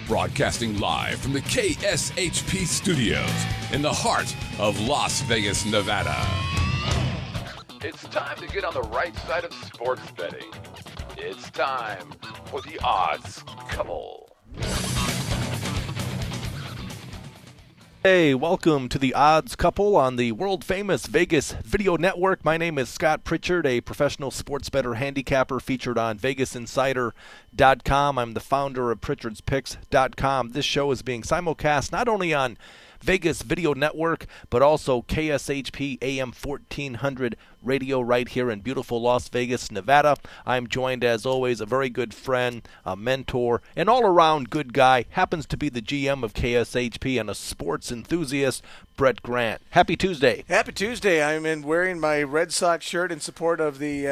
Broadcasting live from the KSHP studios in the heart of Las Vegas, Nevada. It's time to get on the right side of sports betting. It's time for the Odds Couple. Hey, welcome to the Odds Couple on the world-famous Vegas Video Network. My name is Scott Pritchard, a professional sports bettor handicapper featured on VegasInsider.com. I'm the founder of Pritchard'sPicks.com. This show is being simulcast not only on Vegas Video Network, but also KSHP AM 1400 radio right here in beautiful Las Vegas, Nevada. I'm joined, as always, a very good friend, a mentor, an all-around good guy, happens to be the GM of KSHP and a sports enthusiast, Brett Grant. Happy Tuesday. Happy Tuesday. I'm wearing my Red Sox shirt in support of the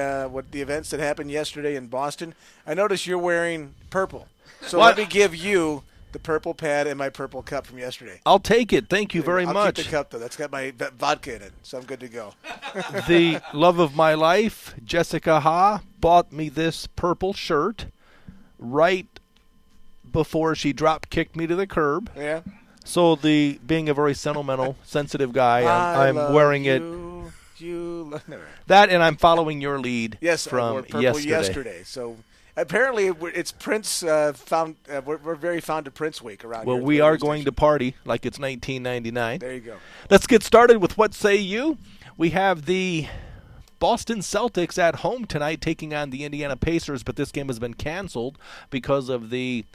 events that happened yesterday in Boston. I notice you're wearing purple. So let me give you the purple pad and my purple cup from yesterday. I'll take it. Thank you very I'll much. Keep the cup, though. That's got my vodka in it, so I'm good to go. The love of my life, Jessica Ha, bought me this purple shirt right before she drop-kicked me to the curb. Yeah. So being a very sentimental, sensitive guy, I'm wearing it. That, and I'm following your lead from I wore purple yesterday. So apparently, it's Prince we're very fond of Prince Week around here. Well, we are going to party like it's 1999. There you go. Let's get started with What Say You. We have the Boston Celtics at home tonight taking on the Indiana Pacers, but this game has been canceled because of the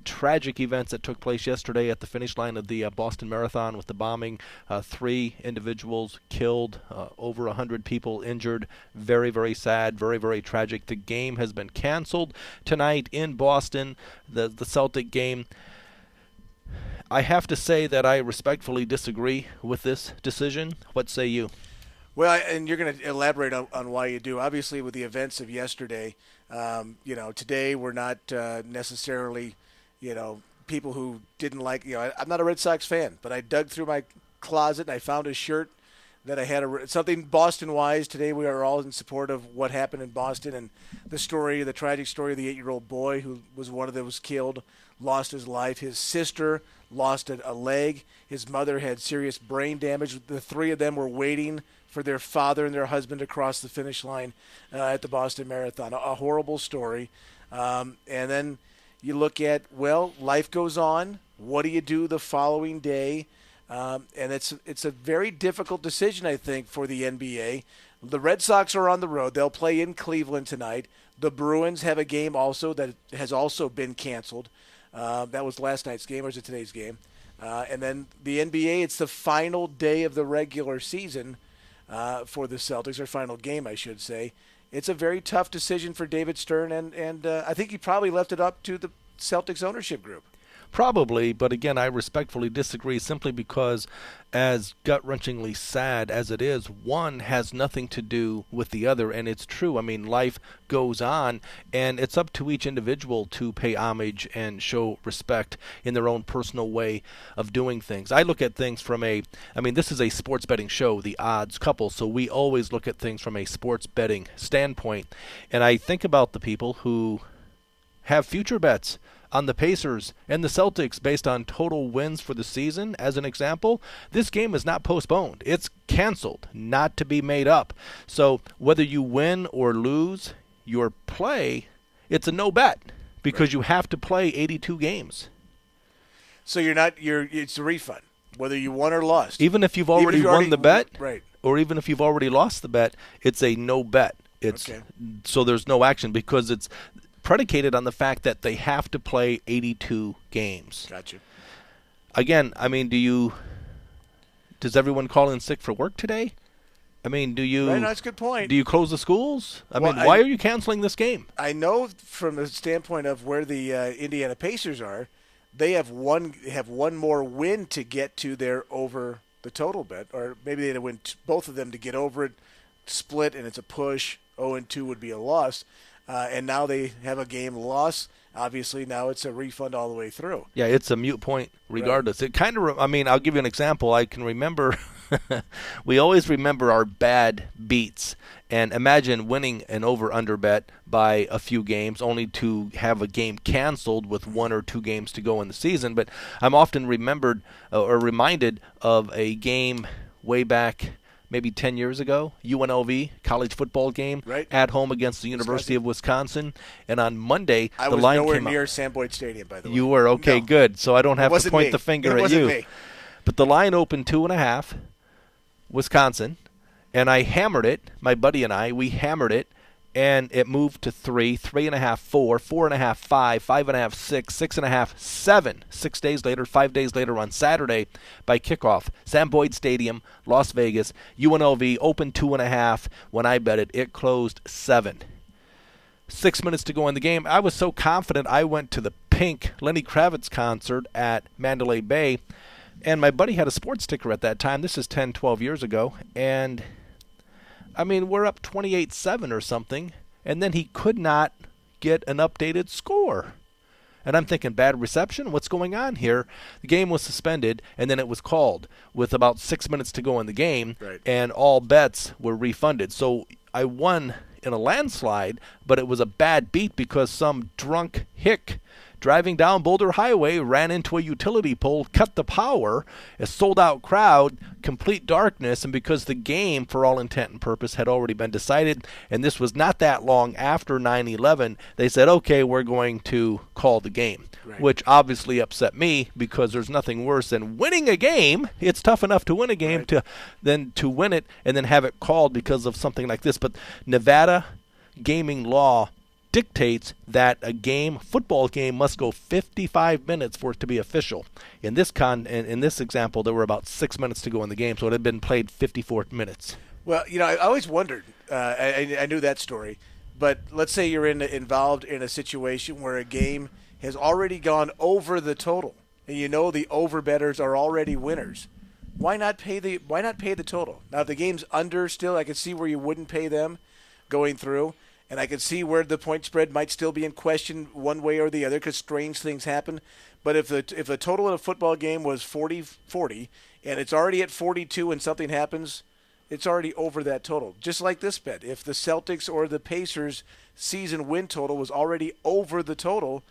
tragic events that took place yesterday at the finish line of the Boston Marathon with the bombing. 3 individuals killed, over 100 people injured. Very, very sad, very, very tragic. The game has been canceled tonight in Boston, the Celtic game. I have to say that I respectfully disagree with this decision. What say you? Well, and you're going to elaborate on why you do. Obviously, with the events of yesterday, today we're not necessarily people who didn't like, I'm not a Red Sox fan, but I dug through my closet and I found a shirt that I had something Boston-wise. Today we are all in support of what happened in Boston and the tragic story of the 8-year-old boy who was one of those killed, lost his life. His sister lost a leg. His mother had serious brain damage. The 3 of them were waiting for their father and their husband to cross the finish line at the Boston Marathon. A horrible story. And then you look at, life goes on. What do you do the following day? And it's a very difficult decision, I think, for the NBA. The Red Sox are on the road. They'll play in Cleveland tonight. The Bruins have a game also that has also been canceled. That was last night's game, or is it today's game? And then the NBA, it's the final day of the regular season for the Celtics, or final game, I should say. It's a very tough decision for David Stern, and I think he probably left it up to the Celtics ownership group. Probably, but again, I respectfully disagree simply because, as gut-wrenchingly sad as it is, one has nothing to do with the other, and it's true. I mean, life goes on, and it's up to each individual to pay homage and show respect in their own personal way of doing things. I look at things from this is a sports betting show, the Odds Couple, so we always look at things from a sports betting standpoint, and I think about the people who have future bets on the Pacers and the Celtics based on total wins for the season. As an example, this game is not postponed. It's canceled, not to be made up. So whether you win or lose your play, it's a no bet because you have to play 82 games. So it's a refund, whether you won or lost. Even if you've already won the bet, right, or even if you've already lost the bet, it's a no bet. So there's no action because it's predicated on the fact that they have to play 82 games. Gotcha. Again, does everyone call in sick for work today? Do you? Right, no, that's a good point. Do you close the schools? Why are you canceling this game? I know from the standpoint of where the Indiana Pacers are, they have one more win to get to their over the total bet, or maybe they had to win both of them to get over it, split, and it's a push. 0-2 would be a loss. And now they have a game loss. Obviously, now it's a refund all the way through. Yeah, it's a moot point regardless. Right. It kind of, I'll give you an example. I can remember We always remember our bad beats. And imagine winning an over-under bet by a few games only to have a game canceled with 1 or 2 games to go in the season. But I'm often remembered or reminded of a game way back maybe 10 years ago, UNLV, college football game, right, at home against the University of Wisconsin. And on Monday, the line came out. I was nowhere near Sam Boyd Stadium, by the way. You were? Okay, no. Good. So I don't have to point the finger at you. Me. But the line opened 2.5, Wisconsin. And I hammered it, my buddy and I, we hammered it, and it moved to 3, 3.5, 4, 4.5, 5, 5.5, 6, 6.5, 7. 6 days later, 5 days later on Saturday by kickoff. Sam Boyd Stadium, Las Vegas, UNLV opened 2.5. When I bet it, it closed 7. 6 minutes to go in the game. I was so confident I went to the Pink Lenny Kravitz concert at Mandalay Bay, and my buddy had a sports ticker at that time. This is 10, 12 years ago, and I mean, we're up 28-7 or something, and then he could not get an updated score. And I'm thinking, bad reception? What's going on here? The game was suspended, and then it was called with about 6 minutes to go in the game, right, and all bets were refunded. So I won in a landslide, but it was a bad beat because some drunk hick driving down Boulder Highway ran into a utility pole, cut the power, a sold-out crowd, complete darkness, and because the game, for all intent and purpose, had already been decided, and this was not that long after 9/11, they said, okay, we're going to call the game, right, which obviously upset me because there's nothing worse than winning a game. It's tough enough to win a game, right, than to win it and then have it called because of something like this. But Nevada gaming law dictates that a football game must go 55 minutes for it to be official. In this example, there were about 6 minutes to go in the game, so it had been played 54 minutes. Well, I always wondered. I knew that story, but let's say you're involved in a situation where a game has already gone over the total, and the overbettors are already winners. Why not pay the total? Now, if the game's under still, I could see where you wouldn't pay them going through. And I could see where the point spread might still be in question one way or the other because strange things happen. But if the total in a football game was 40-40 and it's already at 42 and something happens, it's already over that total. Just like this bet. If the Celtics or the Pacers season win total was already over the total,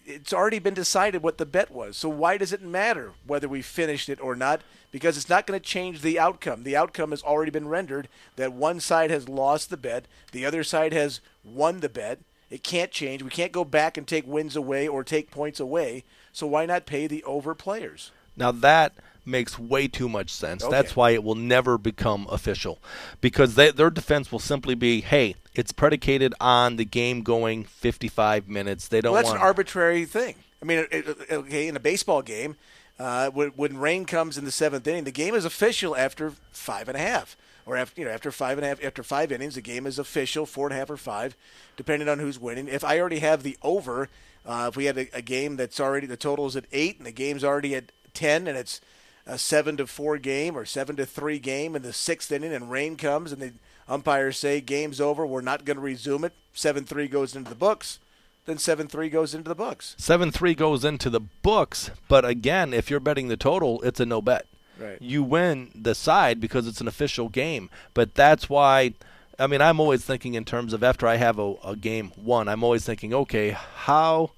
it's already been decided what the bet was. So why does it matter whether we finished it or not? Because it's not going to change the outcome. The outcome has already been rendered that one side has lost the bet, the other side has won the bet. It can't change. We can't go back and take wins away or take points away. So why not pay the over players? Now that makes way too much sense. Okay. That's why it will never become official, because their defense will simply be, hey, it's predicated on the game going 55 minutes. They don't. Well, that's an arbitrary thing. I mean, okay, in a baseball game, when rain comes in the 7th inning, the game is official after 5.5, or after 5.5, after 5 innings, the game is official 4.5 or 5, depending on who's winning. If I already have the over, if we had a game that's already the total is at 8 and the game's already at 10, and it's a 7-4 game or 7-3 game in the 6th inning, and rain comes and the umpires say game's over, we're not going to resume it, 7-3 goes into the books, then 7-3 goes into the books. 7-3 goes into the books, but again, if you're betting the total, it's a no bet. Right. You win the side because it's an official game, but that's why, I mean, I'm always thinking in terms of after I have a game won, I'm always thinking, okay, how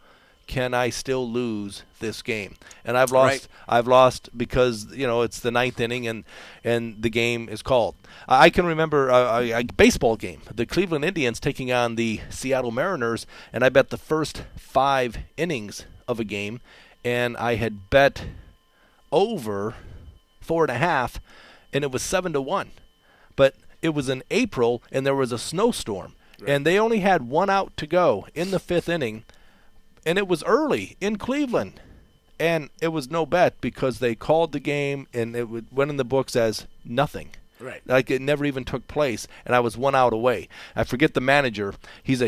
can I still lose this game? And I've lost. Right. I've lost because it's the 9th inning and the game is called. I can remember a baseball game, the Cleveland Indians taking on the Seattle Mariners, and I bet the first 5 innings of a game, and I had bet over 4.5, and it was 7-1, but it was in April and there was a snowstorm, right, and they only had 1 out to go in the 5th inning. And it was early in Cleveland, and it was no bet because they called the game, and it went in the books as nothing. Right. Like it never even took place, and I was 1 out away. I forget the manager. He's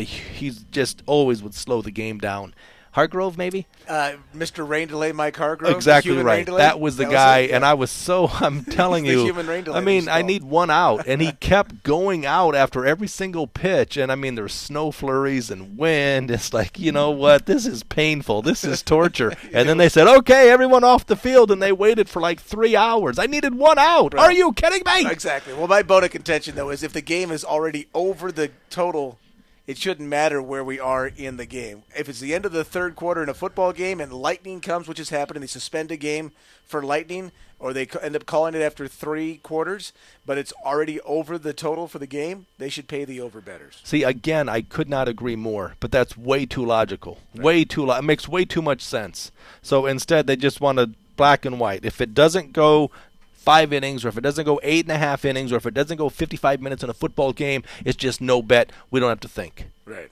just always would slow the game down. Hargrove, maybe? Mr. Rain Delay Mike Hargrove. Exactly right. That was the guy, and I was I'm telling the you, human rain delay I mean, I need one out, and he kept going out after every single pitch, and I mean, there's snow flurries and wind. It's like, you know what, this is painful. This is torture. And then they said, okay, everyone off the field, and they waited for like 3 hours. I needed one out. Right. Are you kidding me? Exactly. Well, my bone of contention, though, is if the game is already over the total, it shouldn't matter where we are in the game. If it's the end of the third quarter in a football game and lightning comes, which has happened, and they suspend a game for lightning, or they end up calling it after 3 quarters, but it's already over the total for the game, they should pay the over-bettors. See, again, I could not agree more, but that's way too logical. Right. It makes way too much sense. So instead, they just want to black and white. If it doesn't go 5 innings, or if it doesn't go 8.5 innings, or if it doesn't go 55 minutes in a football game, it's just no bet. We don't have to think. Right.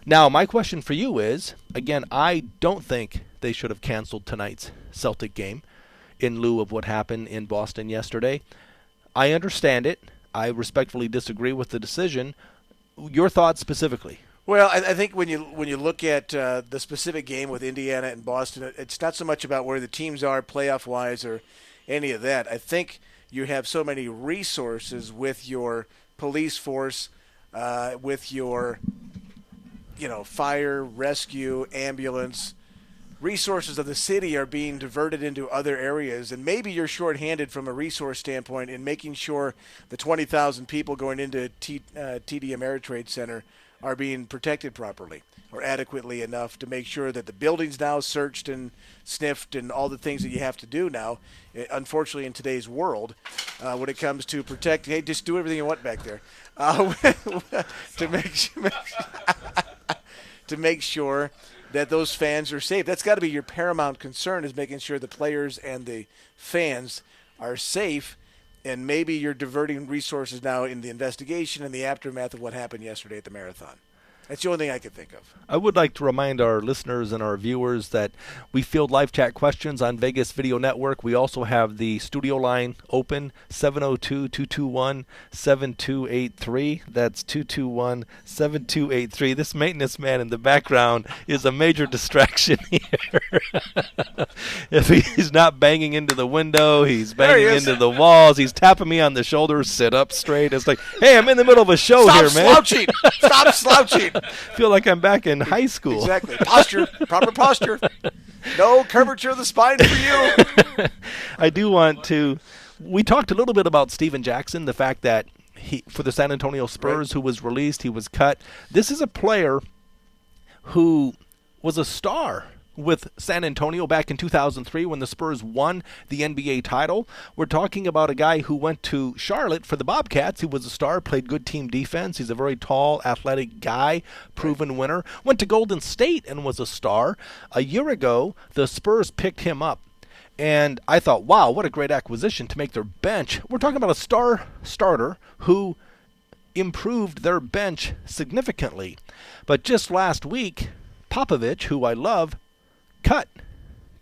Now, my question for you is, again, I don't think they should have canceled tonight's Celtic game in lieu of what happened in Boston yesterday. I understand it. I respectfully disagree with the decision. Your thoughts specifically? Well, I think when you look at the specific game with Indiana and Boston, it's not so much about where the teams are playoff-wise or any of that. I think you have so many resources with your police force, with your, fire, rescue, ambulance. Resources of the city are being diverted into other areas, and maybe you're shorthanded from a resource standpoint in making sure the 20,000 people going into TD Ameritrade Center are being protected properly or adequately enough to make sure that the building's now searched and sniffed and all the things that you have to do now, unfortunately, in today's world, when it comes to protecting. Hey, just do everything you want back there to make sure that those fans are safe. That's got to be your paramount concern, is making sure the players and the fans are safe. And maybe you're diverting resources now in the investigation and the aftermath of what happened yesterday at the marathon. That's the only thing I could think of. I would like to remind our listeners and our viewers that we field live chat questions on Vegas Video Network. We also have the studio line open, 702-221-7283. That's 221-7283. This maintenance man in the background is a major distraction here. If he's not banging into the window, he's banging into the walls. He's tapping me on the shoulder, sit up straight. It's like, hey, I'm in the middle of a show here, man. Stop slouching. Stop slouching. Feel like I'm back in high school. Exactly. Posture. Proper posture. No curvature of the spine for you. I do want to. We talked a little bit about Steven Jackson, the fact that for the San Antonio Spurs, who was released, he was cut. This is a player who was a star with San Antonio back in 2003 when the Spurs won the NBA title. We're talking about a guy who went to Charlotte for the Bobcats. He was a star, played good team defense. He's a very tall, athletic guy, proven winner. Went to Golden State and was a star. A year ago, the Spurs picked him up. And I thought, wow, what a great acquisition to make their bench. We're talking about a star starter who improved their bench significantly. But just last week, Popovich, who I love, cut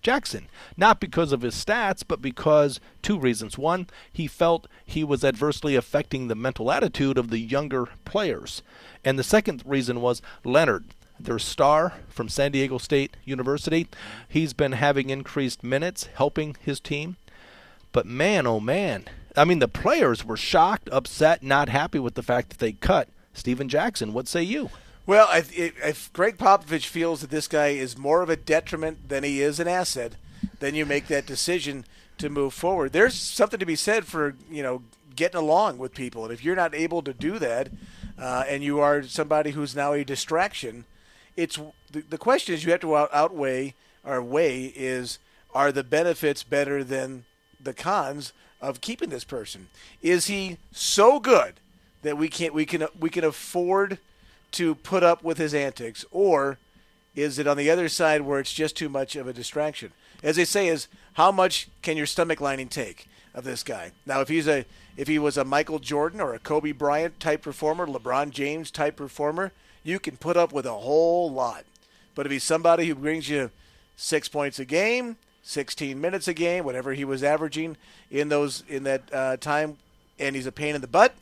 Jackson, not because of his stats, but because 2 reasons. One, he felt he was adversely affecting the mental attitude of the younger players. And the second reason was Leonard, their star from San Diego State University. He's been having increased minutes, helping his team. But man, oh man, I mean, the players were shocked, upset, not happy with the fact that they cut Steven Jackson. What say you? Well, if Greg Popovich feels that this guy is more of a detriment than he is an asset, then you make that decision to move forward. There's something to be said for, getting along with people. And if you're not able to do that, and you are somebody who's now a distraction, it's the question is you have to outweigh or weigh is, are the benefits better than the cons of keeping this person? Is he so good that we can afford to put up with his antics, or is it on the other side where it's just too much of a distraction? As they say, is how much can your stomach lining take of this guy? Now, if he was a Michael Jordan or a Kobe Bryant type performer, LeBron James type performer, you can put up with a whole lot. But if he's somebody who brings you 6 points a game, 16 minutes a game, whatever he was averaging in that time, and he's a pain in the butt,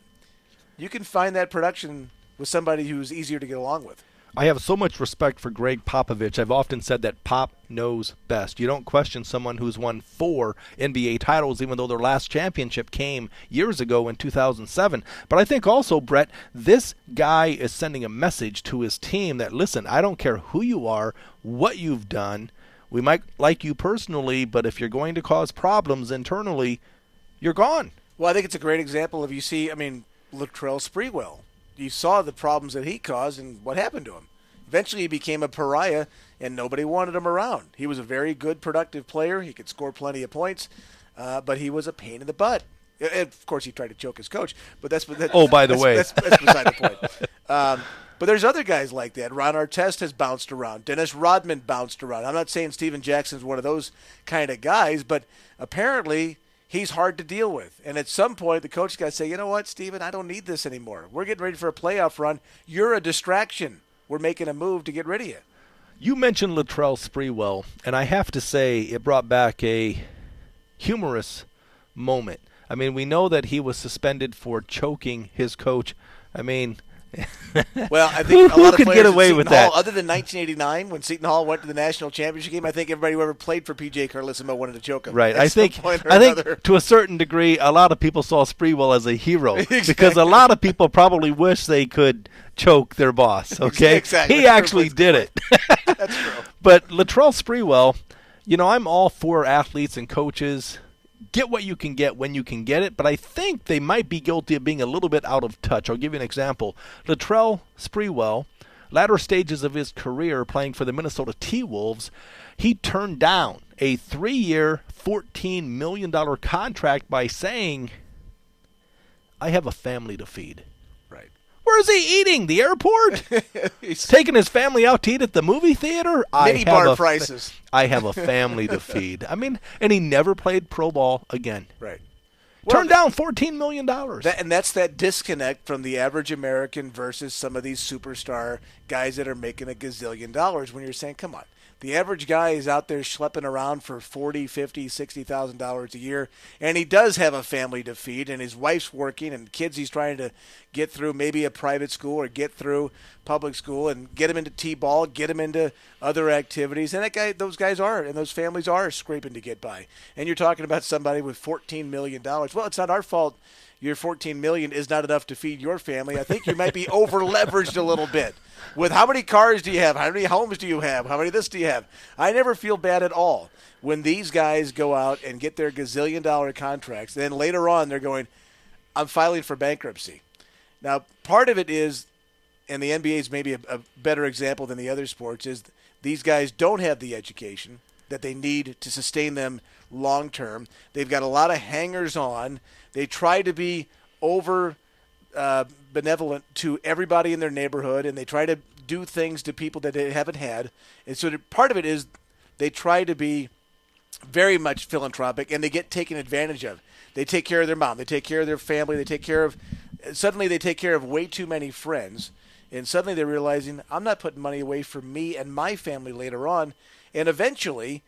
you can find that production with somebody who's easier to get along with. I have so much respect for Greg Popovich. I've often said that Pop knows best. You don't question someone who's won 4 NBA titles, even though their last championship came years ago in 2007. But I think also, Brett, this guy is sending a message to his team that, listen, I don't care who you are, what you've done. We might like you personally, but if you're going to cause problems internally, you're gone. Well, I think it's a great example of, Latrell Sprewell. You saw the problems that he caused and what happened to him. Eventually he became a pariah, and nobody wanted him around. He was a very good, productive player. He could score plenty of points, but he was a pain in the butt. And of course, he tried to choke his coach, but that's beside the point. But there's other guys like that. Ron Artest has bounced around. Dennis Rodman bounced around. I'm not saying Steven Jackson's one of those kind of guys, but apparently he's hard to deal with. And at some point, the coach got to say, you know what, Steven, I don't need this anymore. We're getting ready for a playoff run. You're a distraction. We're making a move to get rid of you. You mentioned Latrell Sprewell, and I have to say it brought back a humorous moment. I mean, we know that he was suspended for choking his coach. I mean, well, I think a lot of could players get away with that? Other than 1989, when Seton Hall went to the national championship game, I think everybody who ever played for PJ Carlissimo wanted to choke him. Right. I think to a certain degree, a lot of people saw Sprewell as a hero Exactly. because a lot of people probably wish they could choke their boss. Okay, Exactly. He actually did it. That's true. But Latrell Sprewell, I'm all for athletes and coaches. Get what you can get when you can get it, but I think they might be guilty of being a little bit out of touch. I'll give you an example. Latrell Sprewell, latter stages of his career playing for the Minnesota T-Wolves, he turned down a 3-year, $14 million contract by saying, I have a family to feed. Right. Where is he eating? The airport? He's taking his family out to eat at the movie theater? Mini bar prices. I have a family to feed. I mean, and he never played pro ball again. Right. Turned down $14 million. And that's that disconnect from the average American versus some of these superstar guys that are making a gazillion dollars when you're saying, come on. The average guy is out there schlepping around for $40,000, $50,000, $60,000 a year, and he does have a family to feed, and his wife's working, and kids he's trying to get through maybe a private school or get through public school and get them into T-ball, get them into other activities, and those guys are, and those families are scraping to get by. And you're talking about somebody with $14 million. Well, it's not our fault. Your $14 million is not enough to feed your family. I think you might be over-leveraged a little bit. With how many cars do you have? How many homes do you have? How many of this do you have? I never feel bad at all when these guys go out and get their gazillion-dollar contracts. Then later on they're going, I'm filing for bankruptcy. Now, part of it is, and the NBA is maybe a better example than the other sports, is these guys don't have the education that they need to sustain them long-term. They've got a lot of hangers-on. They try to be benevolent to everybody in their neighborhood, and they try to do things to people that they haven't had. And so part of it is they try to be very much philanthropic, and they get taken advantage of. They take care of their mom. They take care of their family. Suddenly they take care of way too many friends, and suddenly they're realizing, I'm not putting money away for me and my family later on. And eventually,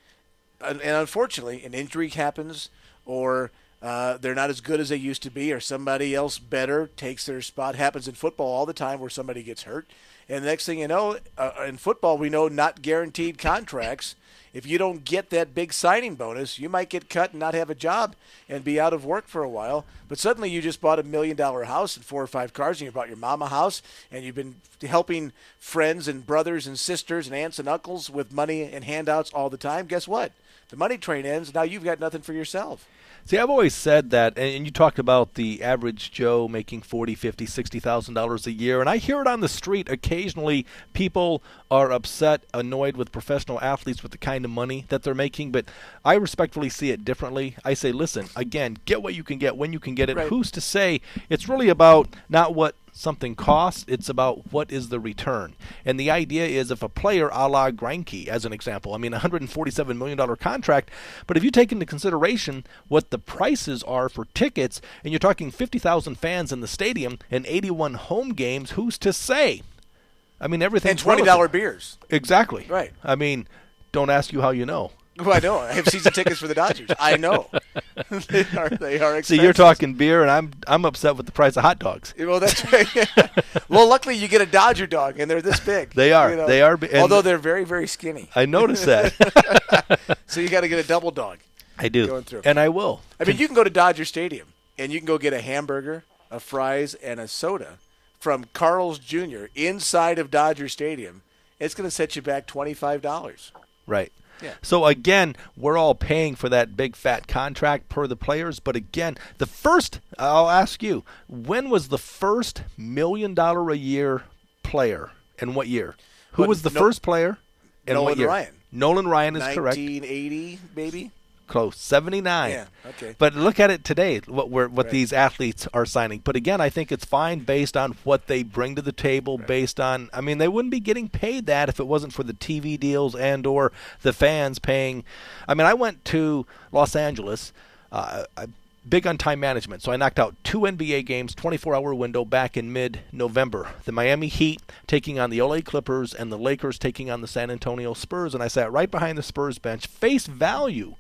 and unfortunately, an injury happens, or they're not as good as they used to be, or somebody else better takes their spot. Happens in football all the time where somebody gets hurt. And the next thing you know, in football, we know not guaranteed contracts. If you don't get that big signing bonus, you might get cut and not have a job and be out of work for a while. But suddenly you just bought $1 million house and 4 or 5 cars, and you bought your mom a house, and you've been helping friends and brothers and sisters and aunts and uncles with money and handouts all the time. Guess what? The money train ends. Now you've got nothing for yourself. See, I've always said that, and you talked about the average Joe making $40,000, $50,000, $60,000 a year, and I hear it on the street occasionally. People are upset, annoyed with professional athletes with the kind of money that they're making, but I respectfully see it differently. I say, listen, again, get what you can get when you can get it. Right. Who's to say? It's really about not what something costs, it's about what is the return. And the idea is, if a player a la Greinke, as an example, I mean, $147 million contract, but if you take into consideration what the prices are for tickets, and you're talking 50,000 fans in the stadium and 81 home games, who's to say? I mean, everything's and $20 relative. beers. Exactly. Right. I mean, don't ask you how you know. Well, I know. I have season tickets for the Dodgers. I know. They are expensive. See, you're talking beer, and I'm upset with the price of hot dogs. Well, that's right. Well, luckily you get a Dodger dog, and they're this big. They are. They are. Although they're very, very skinny. I noticed that. So you got to get a double dog. I do. Going through. And I will. I mean, you can go to Dodger Stadium, and you can go get a hamburger, a fries, and a soda from Carl's Jr. inside of Dodger Stadium. It's going to set you back $25. Right. Yeah. So, again, we're all paying for that big, fat contract per the players. But, again, I'll ask you, when was the first $1 million a year player and what year? Who was the first player and what year? Ryan. Nolan Ryan is correct. 1980, maybe? Close. 79. Yeah, okay. But look at it today, what these athletes are signing. But again, I think it's fine based on what they bring to the table, based on, I mean, they wouldn't be getting paid that if it wasn't for the TV deals and or the fans paying. I mean, I went to Los Angeles, big on time management. So I knocked out 2 NBA games, 24-hour window back in mid-November. The Miami Heat taking on the LA Clippers and the Lakers taking on the San Antonio Spurs. And I sat right behind the Spurs bench, face value.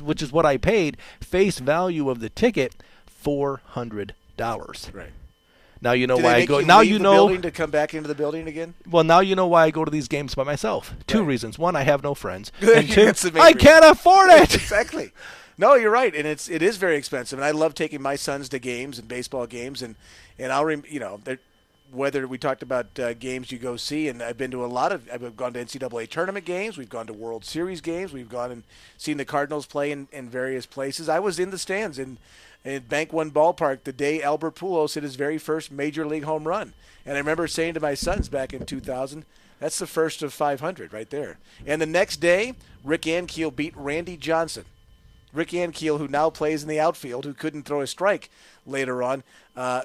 Which is what I paid, face value of the ticket, $400. Right. Now you know Do why they I make go. you Now leave you the know. building to come back into the building again. Well, now you know why I go to these games by myself. Two Right. reasons: one, I have no friends, and two, That's the main I reason. can't afford it. Exactly. No, you're right, and it is very expensive. And I love taking my sons to games and baseball games, and whether we talked about games you go see, and I've been to I've gone to NCAA tournament games, we've gone to World Series games, we've gone and seen the Cardinals play in various places. I was in the stands in Bank One Ballpark the day Albert Pujols hit his very first major league home run, and I remember saying to my sons back in 2000, that's the first of 500 right there. And the next day, Rick Ankiel beat Randy Johnson. Rick Ankiel, who now plays in the outfield, who couldn't throw a strike later on,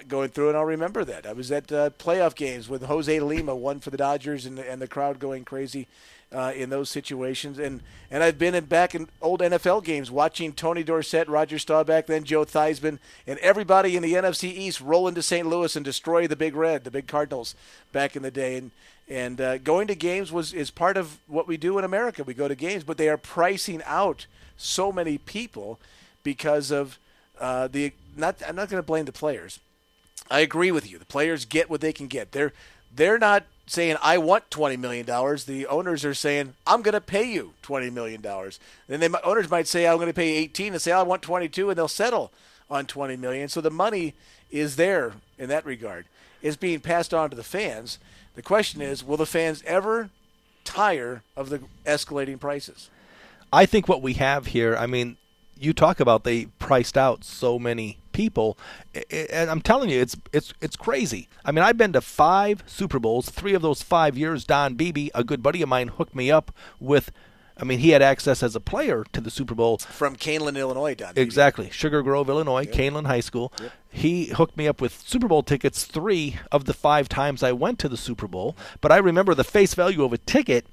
going through, and I'll remember that. I was at playoff games with Jose Lima, won for the Dodgers, and the crowd going crazy in those situations. And I've been back in old NFL games watching Tony Dorsett, Roger Staubach, then Joe Theismann, and everybody in the NFC East roll into St. Louis and destroy the Big Red, the big Cardinals back in the day. And going to games is part of what we do in America. We go to games, but they are pricing out so many people because of I'm not going to blame the players. I agree with you. The players get what they can get. They're not saying, I want $20 million. The owners are saying, I'm going to pay you $20 million. Then owners might say, I'm going to pay 18 and say, I want 22, and they'll settle on $20 million. So the money is there in that regard. It's being passed on to the fans. The question is, will the fans ever tire of the escalating prices? I think what we have here, I mean, you talk about they priced out so many people, and I'm telling you, it's crazy. I mean, I've been to 5 Super Bowls. 3 of those 5 years, Don Beebe, a good buddy of mine, hooked me up with. I mean, he had access as a player to the Super Bowl. From Canelan, Illinois, Don Beebe. Exactly. Sugar Grove, Illinois, Yep. Canelan High School. Yep. He hooked me up with Super Bowl tickets 3 of the 5 times I went to the Super Bowl. But I remember the face value of a ticket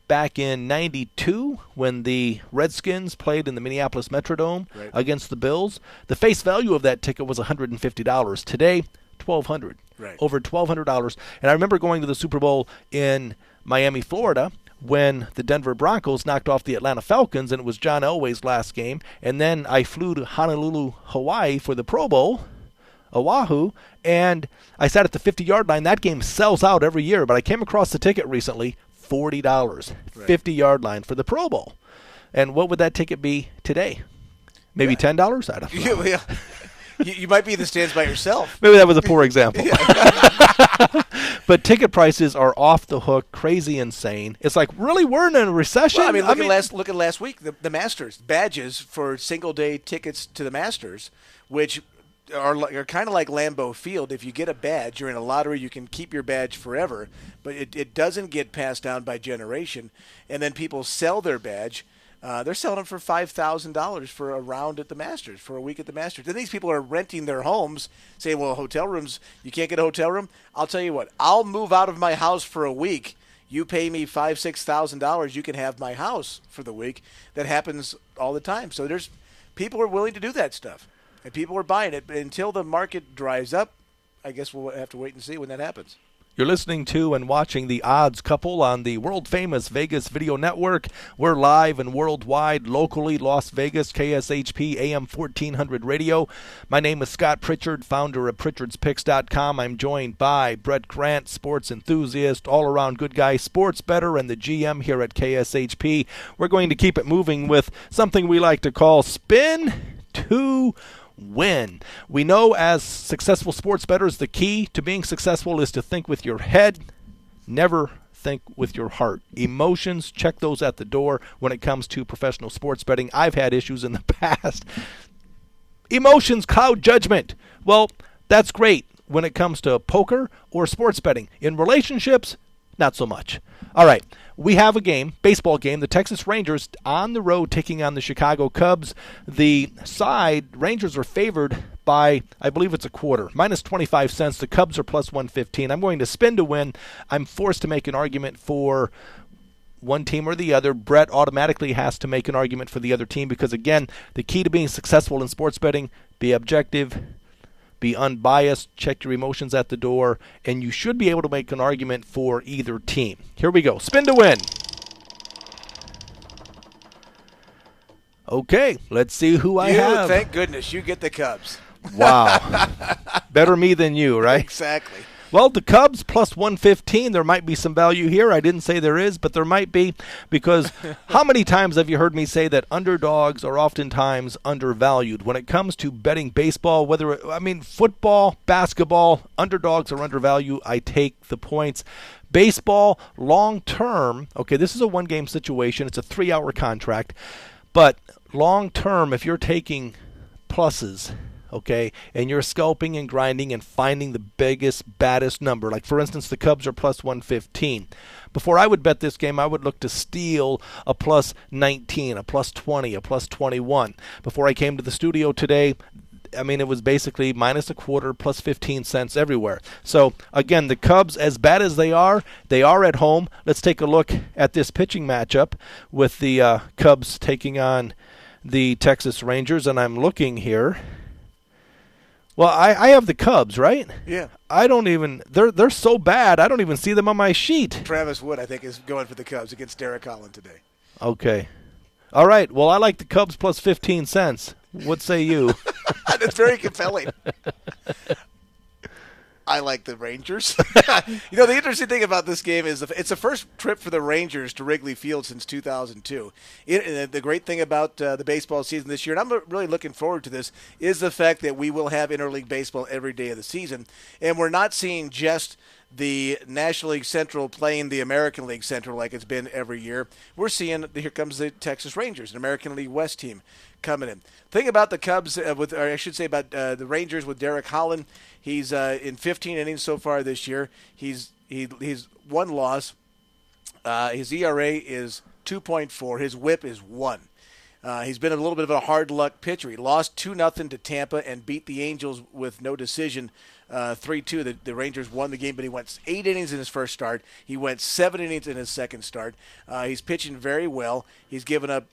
back in '92 when the Redskins played in the Minneapolis Metrodome Right. against the Bills. The face value of that ticket was $150. Today, $1,200. Right. Over $1,200. And I remember going to the Super Bowl in Miami, Florida, when the Denver Broncos knocked off the Atlanta Falcons, and it was John Elway's last game. And then I flew to Honolulu, Hawaii for the Pro Bowl, Oahu, and I sat at the 50-yard line. That game sells out every year, but I came across the ticket recently, $40, Right. 50-yard line for the Pro Bowl. And what would that ticket be today? Maybe $10? I don't know. Yeah, you might be in the stands by yourself. Maybe that was a poor example. But ticket prices are off the hook, crazy insane. It's like, really, we're in a recession? Well, look at last week, the Masters badges for single-day tickets to the Masters, which are kind of like Lambeau Field. If you get a badge, you're in a lottery, you can keep your badge forever, but it doesn't get passed down by generation. And then people sell their badge. They're selling them for $5,000 for a round at the Masters, for a week at the Masters. Then these people are renting their homes, saying, well, hotel rooms, you can't get a hotel room? I'll tell you what, I'll move out of my house for a week. You pay me $5,000, $6,000, you can have my house for the week. That happens all the time. So there's people are willing to do that stuff, and people are buying it. But until the market dries up, I guess we'll have to wait and see when that happens. You're listening to and watching The Odds Couple on the world-famous Vegas Video Network. We're live and worldwide, locally, Las Vegas, KSHP AM 1400 radio. My name is Scott Pritchard, founder of Pritchard'sPicks.com. I'm joined by Brett Grant, sports enthusiast, all-around good guy, sports bettor, and the GM here at KSHP. We're going to keep it moving with something we like to call Spin to Win. We know as successful sports bettors, the key to being successful is to think with your head, never think with your heart. Emotions, check those at the door when it comes to professional sports betting. I've had issues in the past. Emotions cloud judgment. Well, that's great when it comes to poker or sports betting. In relationships, not so much. All right, we have a game, baseball game, the Texas Rangers on the road taking on the Chicago Cubs. The side, Rangers are favored by, I believe it's a quarter, minus 25 cents. The Cubs are plus 115. I'm going to spin to win. I'm forced to make an argument for one team or the other. Brett automatically has to make an argument for the other team because, again, the key to being successful in sports betting, be objective, be unbiased, check your emotions at the door, and you should be able to make an argument for either team. Here we go. Spin to win. Okay, let's see who I have. Thank goodness you get the Cubs. Wow. Better me than you, right? Exactly. Well, the Cubs plus 115, there might be some value here. I didn't say there is, but there might be, because how many times have you heard me say that underdogs are oftentimes undervalued? When it comes to betting baseball, football, basketball, underdogs are undervalued. I take the points. Baseball, long term, okay, this is a one-game situation. It's a 3-hour contract. But long term, if you're taking pluses, okay, and you're scalping and grinding and finding the biggest, baddest number. Like, for instance, the Cubs are plus 115. Before I would bet this game, I would look to steal a plus 19, a plus 20, a plus 21. Before I came to the studio today, it was basically minus a quarter, plus 15 cents everywhere. So, again, the Cubs, as bad as they are at home. Let's take a look at this pitching matchup with the Cubs taking on the Texas Rangers, and I'm looking here. Well, I have the Cubs, right? Yeah. They're so bad, I don't even see them on my sheet. Travis Wood, I think, is going for the Cubs against Derek Holland today. Okay. All right. Well, I like the Cubs plus 15 cents. What say you? That's very compelling. I like the Rangers. The interesting thing about this game is it's the first trip for the Rangers to Wrigley Field since 2002. The great thing about the baseball season this year, and I'm really looking forward to this, is the fact that we will have interleague baseball every day of the season, and we're not seeing just the National League Central playing the American League Central like it's been every year. We're seeing here comes the Texas Rangers, an American League West team coming in. Thing about the Cubs, about the Rangers with Derek Holland, he's in 15 innings so far this year. He's one loss. His ERA is 2.4. His WHIP is 1. He's been a little bit of a hard luck pitcher. He lost 2-0 to Tampa and beat the Angels with no decision. 3-2. The Rangers won the game, but he went 8 innings in his first start. He went 7 innings in his second start. He's pitching very well. He's given up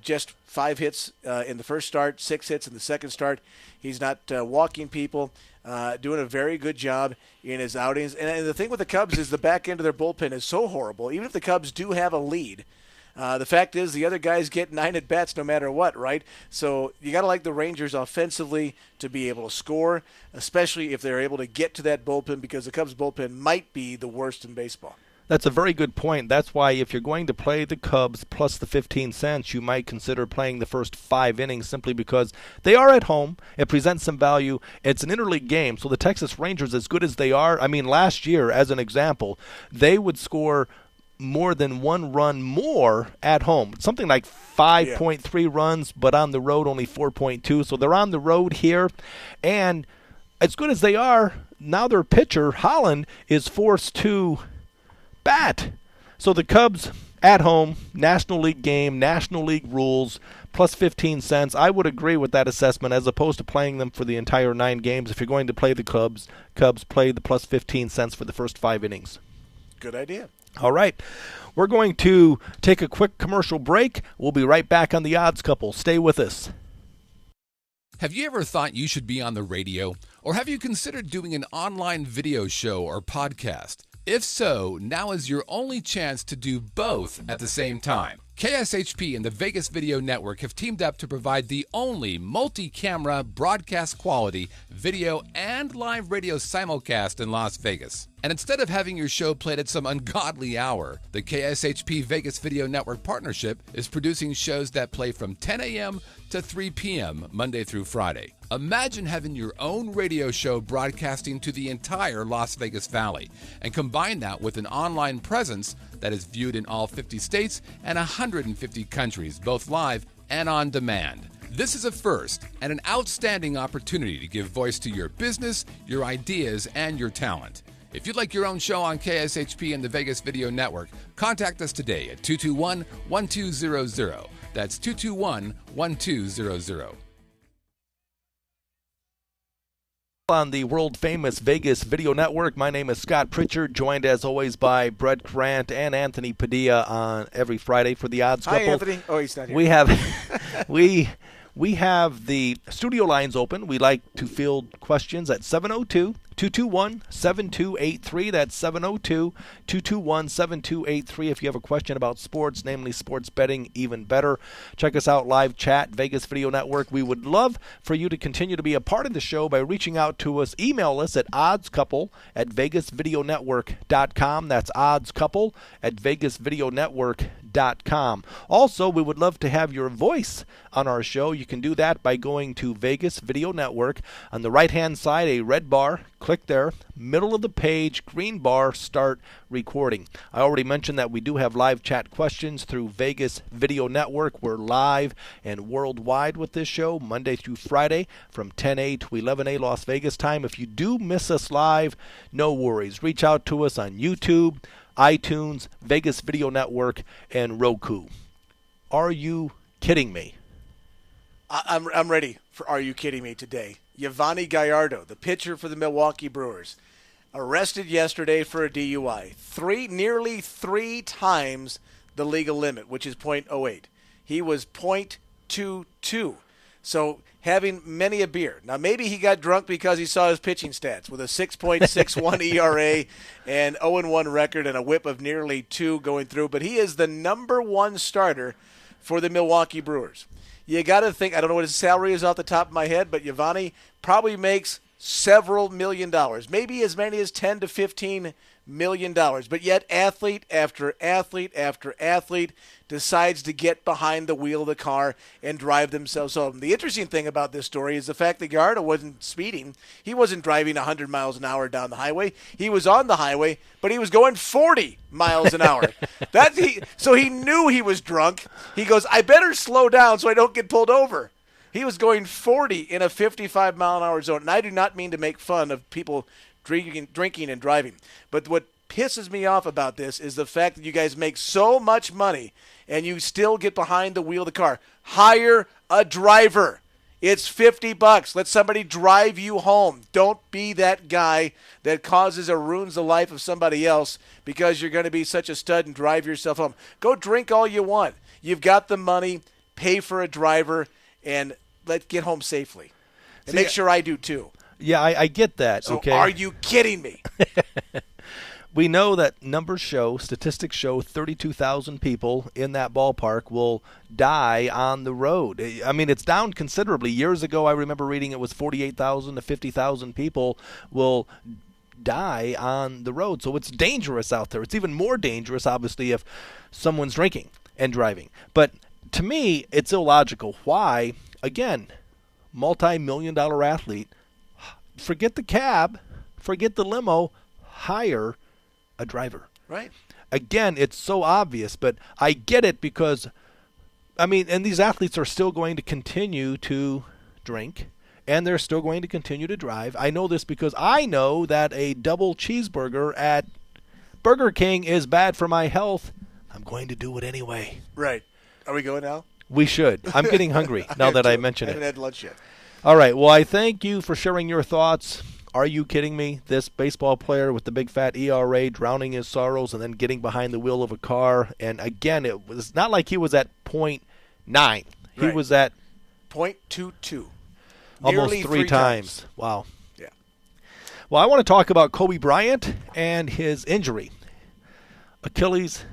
just 5 hits in the first start, 6 hits in the second start. He's not walking people, doing a very good job in his outings. And the thing with the Cubs is the back end of their bullpen is so horrible. Even if the Cubs do have a lead, the fact is the other guys get 9 at-bats no matter what, right? So you got to like the Rangers offensively to be able to score, especially if they're able to get to that bullpen, because the Cubs bullpen might be the worst in baseball. That's a very good point. That's why if you're going to play the Cubs plus the 15 cents, you might consider playing the first 5 innings simply because they are at home. It presents some value. It's an interleague game, so the Texas Rangers, as good as they are, last year, as an example, they would score more than 1 run more at home. Something like 5.3 runs, but on the road only 4.2. So they're on the road here. And as good as they are, now their pitcher, Holland, is forced to bat. So the Cubs at home, National League game, National League rules, plus 15 cents. I would agree with that assessment as opposed to playing them for the entire 9 games. If you're going to play the Cubs play the plus 15 cents for the first 5 innings. Good idea. All right. We're going to take a quick commercial break. We'll be right back on The Odds Couple. Stay with us. Have you ever thought you should be on the radio? Or have you considered doing an online video show or podcast? If so, now is your only chance to do both at the same time. KSHP and the Vegas Video Network have teamed up to provide the only multi-camera broadcast quality video and live radio simulcast in Las Vegas. And instead of having your show played at some ungodly hour, the KSHP Vegas Video Network partnership is producing shows that play from 10 a.m. to 3 p.m. Monday through Friday. Imagine having your own radio show broadcasting to the entire Las Vegas Valley, and combine that with an online presence that is viewed in all 50 states and 150 countries, both live and on demand. This is a first and an outstanding opportunity to give voice to your business, your ideas, and your talent. If you'd like your own show on KSHP and the Vegas Video Network, contact us today at 221-1200. That's 221-1200. On the world-famous Vegas Video Network, my name is Scott Pritchard, joined as always by Brett Grant and Anthony Padilla on every Friday for the Odds Couple. Hi, Anthony. Oh, he's not here. We have we have the studio lines open. We like to field questions at 702-221-7283. That's 702-221-7283. If you have a question about sports, namely sports betting, even better. Check us out, live chat, Vegas Video Network. We would love for you to continue to be a part of the show by reaching out to us. Email us at oddscouple@vegasvideonetwork.com. That's oddscouple@vegasvideonetwork.com. Also, we would love to have your voice on our show. You can do that by going to Vegas Video Network. On the right-hand side, a red bar. Click there. Middle of the page, green bar, start recording. I already mentioned that we do have live chat questions through Vegas Video Network. We're live and worldwide with this show, Monday through Friday from 10 to 11 Las Vegas time. If you do miss us live, no worries. Reach out to us on YouTube, iTunes, Vegas Video Network, and Roku. Are you kidding me? I'm ready for Are You Kidding Me today. Yovani Gallardo, the pitcher for the Milwaukee Brewers, arrested yesterday for a DUI. Nearly three times the legal limit, which is .08. He was .22. So having many a beer. Now, maybe he got drunk because he saw his pitching stats with a 6.61 ERA and 0-1 record and a whip of nearly 2 going through. But he is the number one starter for the Milwaukee Brewers. You got to think, I don't know what his salary is off the top of my head, but Yovani probably makes several $1 million, maybe as many as $10 to $15 million. But yet athlete after athlete after athlete decides to get behind the wheel of the car and drive themselves home. The interesting thing about this story is the fact that Gallardo wasn't speeding. He wasn't driving 100 miles an hour down the highway. He was on the highway, but he was going 40 miles an hour. So he knew he was drunk. He goes, I better slow down so I don't get pulled over. He was going 40 in a 55-mile-an-hour zone. And I do not mean to make fun of people drinking and driving. But what pisses me off about this is the fact that you guys make so much money and you still get behind the wheel of the car. Hire a driver. It's $50. Let somebody drive you home. Don't be that guy that causes or ruins the life of somebody else because you're going to be such a stud and drive yourself home. Go drink all you want. You've got the money. Pay for a driver and let's get home safely. And make sure I do too. Yeah, I get that. So okay. Are you kidding me? We know that statistics show 32,000 people in that ballpark will die on the road. I mean, it's down considerably. Years ago, I remember reading it was 48,000 to 50,000 people will die on the road. So it's dangerous out there. It's even more dangerous, obviously, if someone's drinking and driving. But to me, it's illogical. Why? Again, multi-million-dollar athlete, forget the cab, forget the limo, hire a driver. Right. Again, it's so obvious, but I get it because, I mean, and these athletes are still going to continue to drink, and they're still going to continue to drive. I know this because I know that a double cheeseburger at Burger King is bad for my health. I'm going to do it anyway. Right. Are we going now? We should. I'm getting hungry now that I mention it. I haven't had lunch yet. All right. Well, I thank you for sharing your thoughts. Are you kidding me? This baseball player with the big fat ERA drowning his sorrows and then getting behind the wheel of a car. And again, it was not like he was at .9. He was at .22. Almost Nearly three times. Wow. Yeah. Well, I want to talk about Kobe Bryant and his injury. Achilles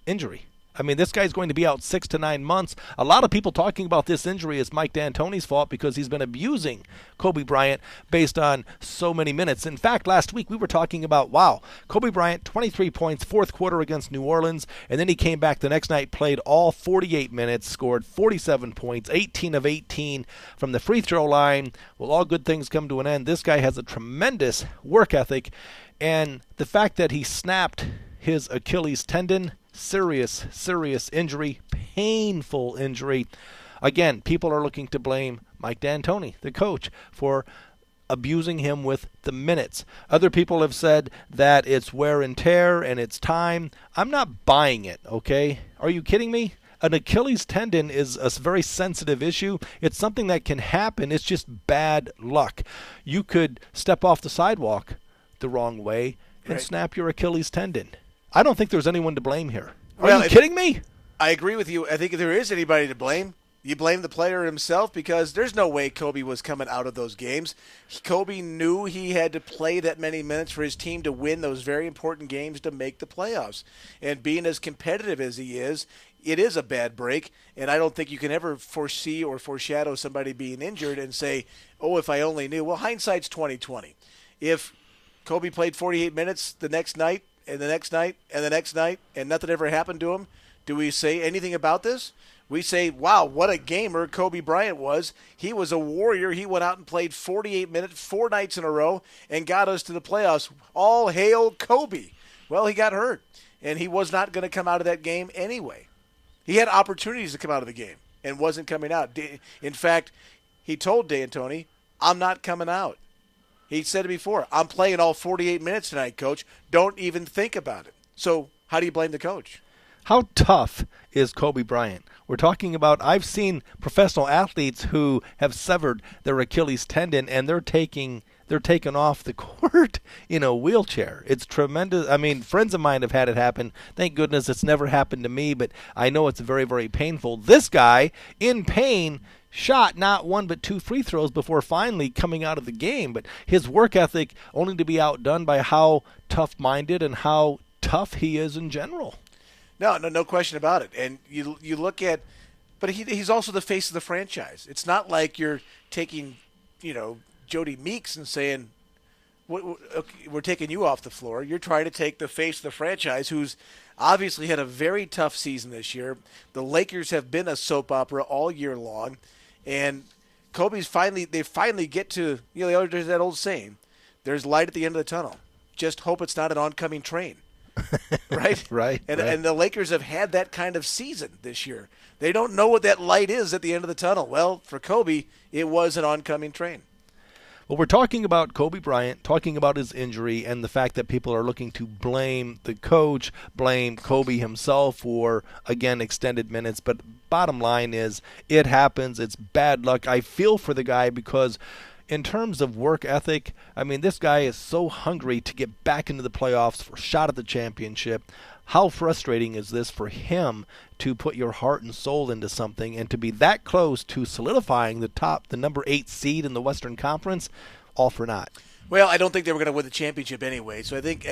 injury. I mean, this guy's going to be out 6 to 9 months. A lot of people talking about this injury as Mike D'Antoni's fault because he's been abusing Kobe Bryant based on so many minutes. In fact, last week we were talking about, wow, Kobe Bryant, 23 points, fourth quarter against New Orleans, and then he came back the next night, played all 48 minutes, scored 47 points, 18 of 18 from the free throw line. Well, all good things come to an end. This guy has a tremendous work ethic, and the fact that he snapped his Achilles tendon, serious injury, painful injury. Again, people are looking to blame Mike D'Antoni, the coach, for abusing him with the minutes. Other people have said that it's wear and tear and it's time. I'm not buying it, okay? Are you kidding me? An Achilles tendon is a very sensitive issue. It's something that can happen. It's just bad luck. You could step off the sidewalk the wrong way and snap your Achilles tendon. I don't think there's anyone to blame here. Are you kidding me? I agree with you. I think if there is anybody to blame, you blame the player himself because there's no way Kobe was coming out of those games. Kobe knew he had to play that many minutes for his team to win those very important games to make the playoffs. And being as competitive as he is, it is a bad break, and I don't think you can ever foresee or foreshadow somebody being injured and say, oh, if I only knew. Well, hindsight's 20/20. If Kobe played 48 minutes the next night, and the next night, and the next night, and nothing ever happened to him, do we say anything about this? We say, wow, what a gamer Kobe Bryant was. He was a warrior. He went out and played 48 minutes, 4 nights in a row, and got us to the playoffs. All hail Kobe. Well, he got hurt, and he was not going to come out of that game anyway. He had opportunities to come out of the game and wasn't coming out. In fact, he told D'Antoni, I'm not coming out. He said it before. I'm playing all 48 minutes tonight, Coach. Don't even think about it. So how do you blame the coach? How tough is Kobe Bryant? We're talking about, I've seen professional athletes who have severed their Achilles tendon, and they're taken off the court in a wheelchair. It's tremendous. I mean, friends of mine have had it happen. Thank goodness it's never happened to me, but I know it's very, very painful. This guy, in pain, shot not 1 but 2 free throws before finally coming out of the game. But his work ethic only to be outdone by how tough-minded and how tough he is in general. No question about it. And you look at, but he's also the face of the franchise. It's not like you're taking, Jody Meeks and saying, we're taking you off the floor. You're trying to take the face of the franchise, who's obviously had a very tough season this year. The Lakers have been a soap opera all year long, and they finally get to, there's that old saying, there's light at the end of the tunnel. Just hope it's not an oncoming train. Right? Right. And the Lakers have had that kind of season this year. They don't know what that light is at the end of the tunnel. Well, for Kobe, it was an oncoming train. Well, we're talking about Kobe Bryant, talking about his injury, and the fact that people are looking to blame the coach, blame Kobe himself for, again, extended minutes. But bottom line is, it happens. It's bad luck. I feel for the guy because in terms of work ethic, I mean, this guy is so hungry to get back into the playoffs for a shot at the championship. How frustrating is this for him to put your heart and soul into something and to be that close to solidifying the number 8 seed in the Western Conference, all for naught? Well, I don't think they were going to win the championship anyway. So I think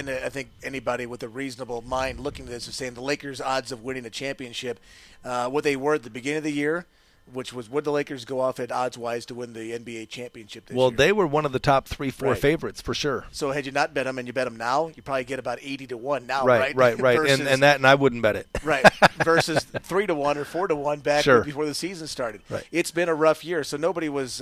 anybody with a reasonable mind looking at this is saying the Lakers' odds of winning a championship, what they were at the beginning of the year, which was, would the Lakers go off at odds-wise to win the NBA championship this year? Well, they were one of the top 3-4 favorites for sure. So had you not bet them and you bet them now, you probably get about 80-1 now, right? Right. Versus, and I wouldn't bet it. Right. Versus 3-1 or 4-1 back before the season started. Right. It's been a rough year, so nobody was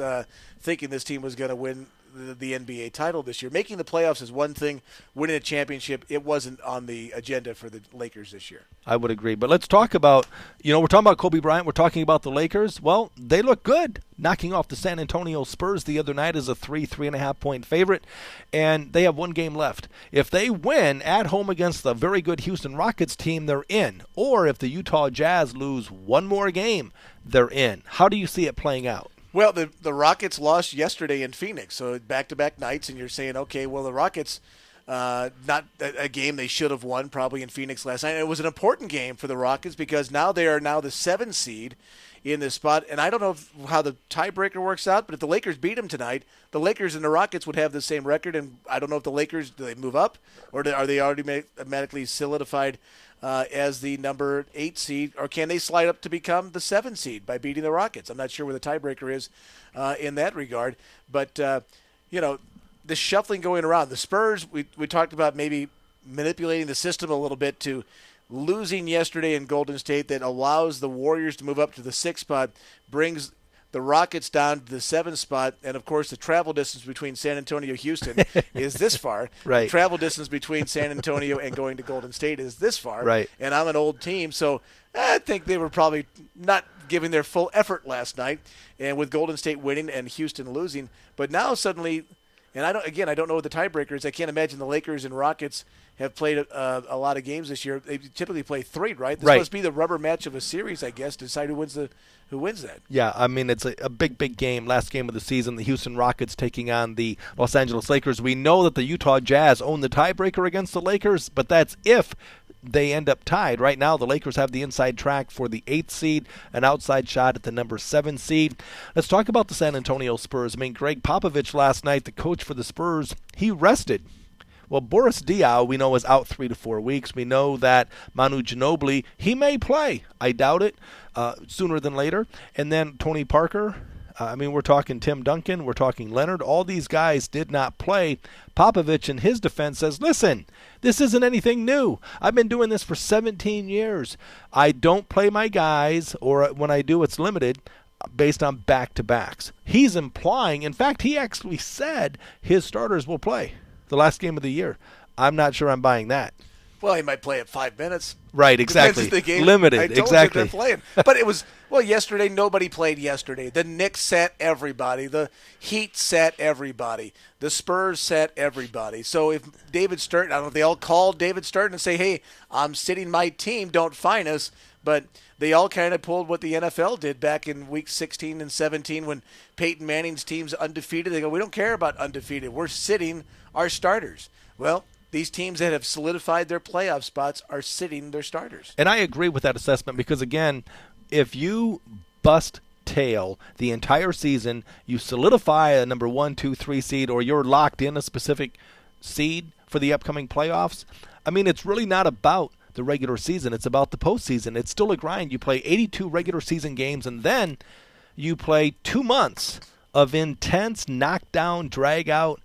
thinking this team was going to win the NBA title this year. Making the playoffs is one thing. Winning a championship, it wasn't on the agenda for the Lakers this year. I would agree. But let's talk about, we're talking about Kobe Bryant. We're talking about the Lakers. Well, they look good, knocking off the San Antonio Spurs the other night as a 3.5 point favorite, and they have 1 game left. If they win at home against the very good Houston Rockets team, they're in. Or if the Utah Jazz lose 1 more game, they're in. How do you see it playing out? Well, the Rockets lost yesterday in Phoenix, so back-to-back nights, and you're saying, okay, well, the Rockets Not a game they should have won probably in Phoenix last night. And it was an important game for the Rockets because now they are now the 7 seed in this spot. And I don't know how the tiebreaker works out, but if the Lakers beat them tonight, the Lakers and the Rockets would have the same record. And I don't know if the Lakers, do they move up or are they already automatically solidified as the number 8 seed, or can they slide up to become the 7 seed by beating the Rockets? I'm not sure where the tiebreaker is in that regard. But, the shuffling going around. The Spurs, we talked about maybe manipulating the system a little bit to losing yesterday in Golden State that allows the Warriors to move up to the 6th spot, brings the Rockets down to the 7th spot, and, of course, the travel distance between San Antonio and Houston is this far. Right. The travel distance between San Antonio and going to Golden State is this far. Right. And I'm an old team, so I think they were probably not giving their full effort last night, and with Golden State winning and Houston losing. But now suddenly, and I don't know what the tiebreaker is. I can't imagine the Lakers and Rockets have played a lot of games this year. They typically play 3, right? This must be the rubber match of a series, I guess, to decide who wins that. Yeah, I mean, it's a big game, last game of the season, the Houston Rockets taking on the Los Angeles Lakers. We know that the Utah Jazz own the tiebreaker against the Lakers, but that's if they end up tied. Right now, the Lakers have the inside track for the 8th seed, an outside shot at the number 7 seed. Let's talk about the San Antonio Spurs. I mean, Greg Popovich last night, the coach for the Spurs, he rested. Well, Boris Diaw, we know, is out 3 to 4 weeks. We know that Manu Ginobili, he may play. I doubt it, sooner than later. And then Tony Parker, we're talking Tim Duncan, we're talking Leonard. All these guys did not play. Popovich, in his defense, says, listen, this isn't anything new. I've been doing this for 17 years. I don't play my guys, or when I do, it's limited, based on back-to-backs. He's implying, in fact, he actually said his starters will play the last game of the year. I'm not sure I'm buying that. Well, he might play it 5 minutes. Right, exactly. The game. Limited, I told exactly. You they're playing. But it was, yesterday nobody played yesterday. The Knicks sat everybody. The Heat sat everybody. The Spurs sat everybody. So if David Stern, I don't know if they all called David Stern and say, hey, I'm sitting my team, don't fine us. But they all kind of pulled what the NFL did back in week 16 and 17 when Peyton Manning's team's undefeated. They go, we don't care about undefeated. We're sitting our starters. Well, these teams that have solidified their playoff spots are sitting their starters. And I agree with that assessment because, again, if you bust tail the entire season, you solidify a number 1, 2, 3 seed, or you're locked in a specific seed for the upcoming playoffs, I mean, it's really not about the regular season. It's about the postseason. It's still a grind. You play 82 regular season games, and then you play 2 months of intense, knockdown, drag-out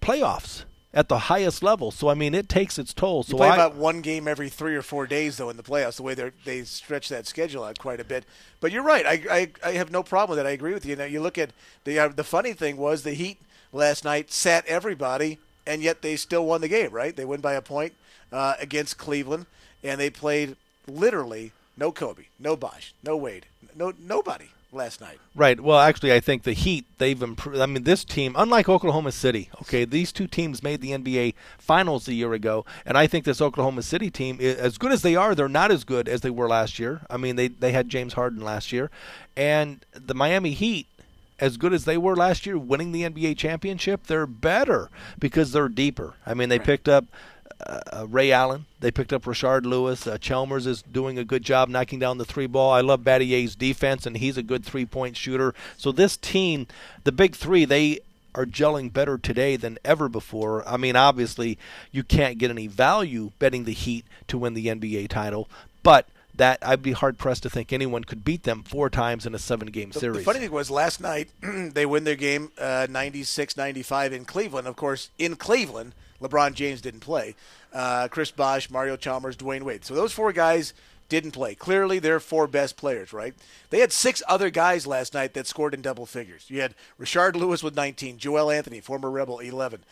playoffs at the highest level. So, I mean, it takes its toll. You play about one game every 3 or 4 days, though, in the playoffs, the way they stretch that schedule out quite a bit. But you're right. I have no problem with that. I agree with you. Now, you look at the funny thing was the Heat last night sat everybody, and yet they still won the game, right? They win by a point against Cleveland, and they played literally no Kobe, no Bosh, no Wade, nobody last night. Right. Well, actually, I think the Heat, they've improved. I mean, this team, unlike Oklahoma City, okay, these two teams made the NBA Finals a year ago, and I think this Oklahoma City team, as good as they are, they're not as good as they were last year. I mean, they had James Harden last year. And the Miami Heat, as good as they were last year, winning the NBA championship, they're better because they're deeper. I mean, they picked up Ray Allen. They picked up Rashard Lewis. Chalmers is doing a good job knocking down the 3 ball. I love Battier's defense, and he's a good 3-point shooter. So this team, the big three, they are gelling better today than ever before. I mean, obviously, you can't get any value betting the Heat to win the NBA title, but that I'd be hard-pressed to think anyone could beat them 4 times in a 7-game series. The funny thing was last night they win their game 96-95 in Cleveland. Of course, in Cleveland, LeBron James didn't play. Chris Bosh, Mario Chalmers, Dwayne Wade. So those 4 guys didn't play. Clearly, they're 4 best players, right? They had 6 other guys last night that scored in double figures. You had Rashard Lewis with 19, Joel Anthony, former Rebel, 11,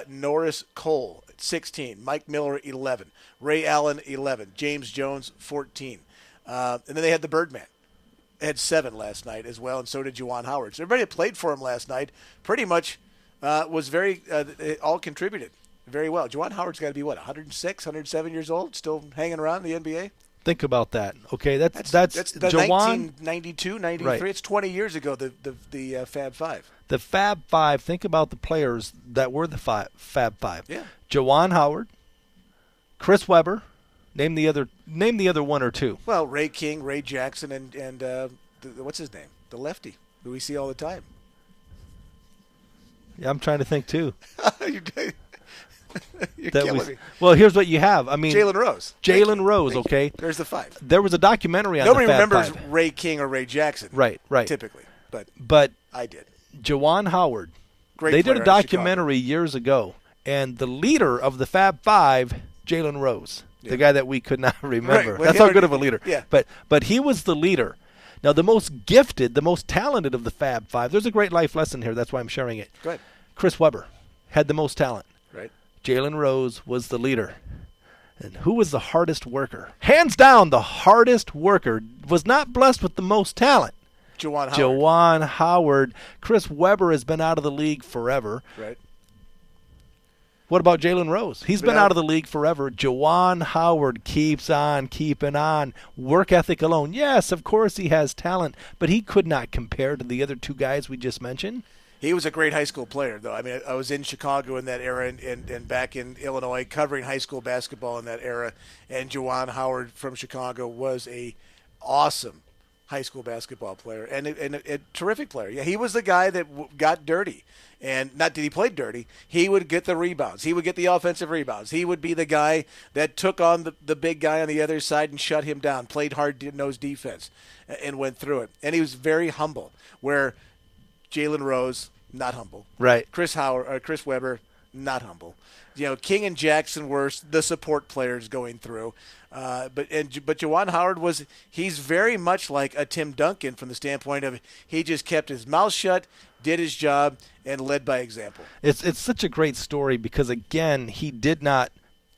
Norris Cole, 16, Mike Miller, 11, Ray Allen, 11, James Jones, 14. And then they had the Birdman. They had 7 last night as well, and so did Juwan Howard. So everybody that played for him last night pretty much was very all contributed very well. Juwan Howard's got to be, 106, 107 years old, still hanging around in the NBA? Think about that. Okay, that's the Jawan. 1992, 93. Right. It's 20 years ago. The Fab Five. The Fab Five. Think about the players that were the Fab Five. Yeah. Jawan Howard, Chris Webber. Name the other one or two. Well, Ray King, Ray Jackson, and what's his name? The lefty who we see all the time. Yeah, I'm trying to think too. You're killing me. Well, here's what you have. I mean, Jalen Rose. Jalen Rose, okay. There's the five. There was a documentary on Nobody the Fab remembers Five. Ray King or Ray Jackson. Right. Typically, but I did. Jawan Howard. Great They player did a out of documentary years ago, and the leader of the Fab Five, Jalen Rose, the guy that we could not remember. Right. Well, That's how good of a leader. Yeah. But he was the leader. Now, the most gifted, the most talented of the Fab Five. There's a great life lesson here. That's why I'm sharing it. Go ahead. Chiris Webber had the most talent. Right. Jalen Rose was the leader. And who was the hardest worker? Hands down, the hardest worker was not blessed with the most talent. Jawan Howard. Chris Webber has been out of the league forever. Right. What about Jalen Rose? He's been out of the league forever. Jawan Howard keeps on keeping on. Work ethic alone. Yes, of course he has talent, but he could not compare to the other two guys we just mentioned. He was a great high school player, though. I mean, I was in Chicago in that era and back in Illinois covering high school basketball in that era, and Jawan Howard from Chicago was a awesome high school basketball player and a terrific player. Yeah, he was the guy that got dirty. And not that he played dirty. He would get the rebounds. He would get the offensive rebounds. He would be the guy that took on the big guy on the other side and shut him down, played hard-nosed defense, and went through it. And he was very humble, where Jalen Rose, not humble. Right. Chris Webber, not humble. You know, King and Jackson were the support players going through. But Jawan Howard he's very much like a Tim Duncan from the standpoint of he just kept his mouth shut, did his job, and led by example. It's such a great story because, again, he did not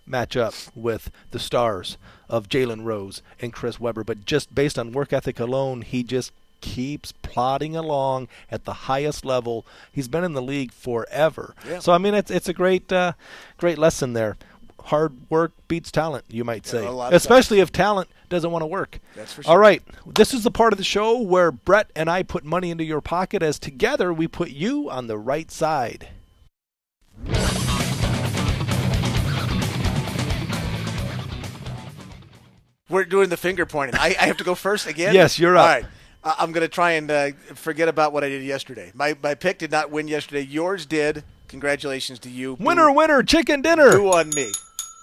match up with the stars of Jalen Rose and Chris Webber, but just based on work ethic alone, he just keeps plodding along at the highest level. He's been in the league forever. Yeah. So, I mean, it's a great lesson there. Hard work beats talent, you might say, especially if talent doesn't want to work. That's for sure. All right, this is the part of the show where Brett and I put money into your pocket as together we put you on the right side. We're doing the finger pointing. I have to go first again? Yes, you're up. All right. I'm going to try and forget about what I did yesterday. My pick did not win yesterday. Yours did. Congratulations to you. Winner, chicken dinner. Boo on me.